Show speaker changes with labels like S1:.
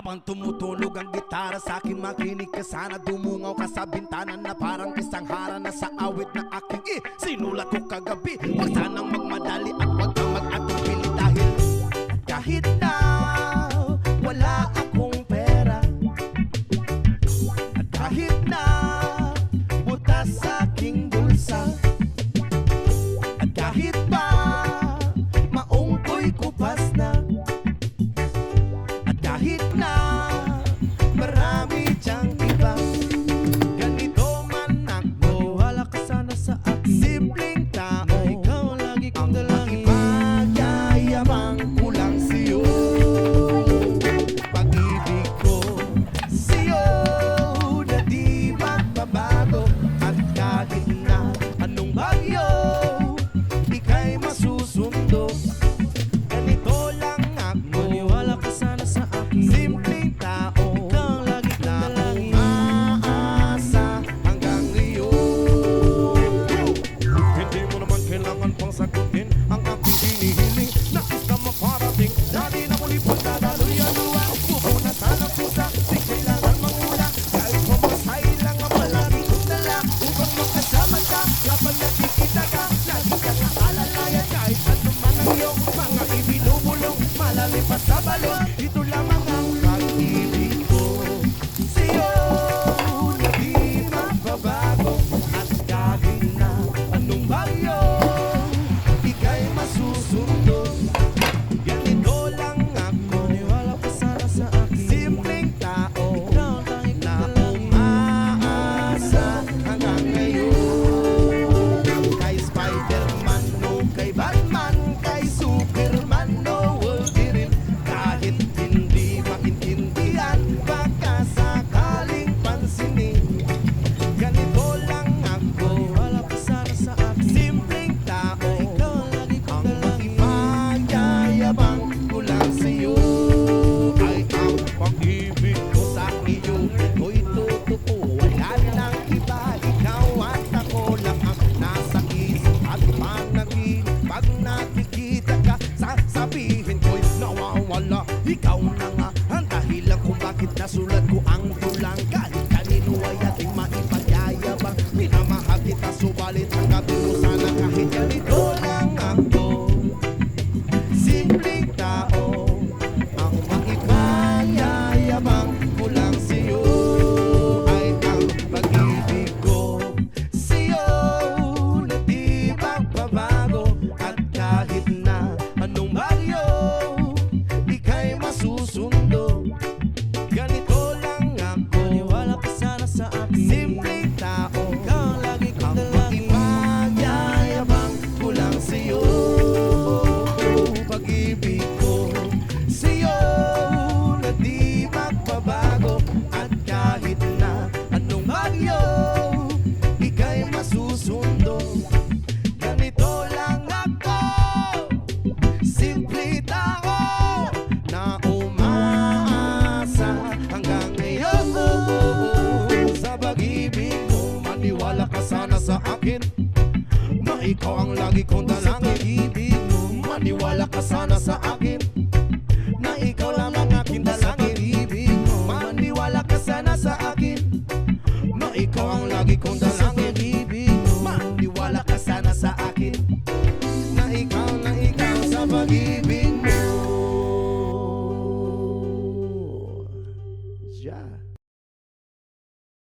S1: Habang tumutunog ang gitara sa akin, makinig ka sana. Dumungaw ka sa bintana na parang isang hara na sa awit na aking sinulat ko kagabi. Huwag sanang magmadali at huwag kang mag-atupili dahil kahit na wala akong pera, at kahit na butas sa aking bulsa, at kahit pa maong ko'y kupas na, at kahit na marami diyang iba, ganito man ako, wala ka sana sa akin. Simpleng tao, ikaw ang lagi kong dalangin. Ipagyayabang ko lang sa'yo, pag-ibig ko sa'yo na di magbabago. At kahit na anong bagyo, ika'y masusundo. Ganito lang ako, maniwala ka sana sa akin. Simpleng tao, ikaw ang lagi kong dalangin. Umaasa hanggang ngayon. Hindi mo naman kailangan pang sagutin ang aking hinihiling. Nais ka maparating, dali na muli pagdadaloy ang luwa. Buko na sana pusa, di kailangan mangula. Kahit pumasay lang ang palagi kong dala, upang magkasama ka kapag nakikita ka. Lagi kang naalalayan kahit ano man ang iyong mga ibinubulong. Malalim pa sa balon, ito lamang ang pag-ibig ko sa'yo na di magbabago. At kahit na anong bagyo, ika'y masusundo. Ganito lang ako, maniwala ka sana sa akin. Simpleng tao, ikaw ang tanging na umaasa hanggang ngayon. Kay Spider-Man o kay Batman, kay Superman o Wolverine, kahit hindi maintindihan, baka sakaling pansinin. Ganito lang ako, wala ka sana sa akin. Simpleng tao, ikaw ang lagi kong dalangin. Ipagyayabang ko lang sa'yo ay ang pag-ibig ko sa iyo. Ko'y totoo, wala nang iba. Ikaw at ako lang ang nasa isip at panaginip. Pag nakikita ka, sasabihin ko'y nawawala. Ikaw na nga ang dahilan kung bakit nasulat ko ang tulang. Kahit kanino ay ating maipagyayabang. Minamahal kita, subalit ang gabi mo sana kahit ganito lang ako. Simpleng tao, ang maipagyayabang ko lang sa'yo ay ang pag-ibig ko sa'yo na di magbabago. At kahit na anong bagyo, ika'y masusundo. Ganito lang ako, maniwala ka sana sa akin. Simpleng tao, ikaw ang lagi kong dalangin. Ipagyayabang ko lang sa'yo, pag-ibig ko sa'yo na di magbabago. At kahit na anong bagyo, ika'y masusundo. Ganito lang ako, simple tao na umaasa hanggang ngayon. Sa pag-ibig mo, maniwala ka sana sa akin, na ikaw ang lagi kong dalangin. Ibig mo, maniwala ka sana sa akin, na ikaw lang ang aking dalangin. Ibig mo, maniwala ka sana sa akin, na ikaw ang lagi kong dalangin. Ibig mo, maniwala ka sana sa akin, na ikaw sa pag-ibig mo. Yeah.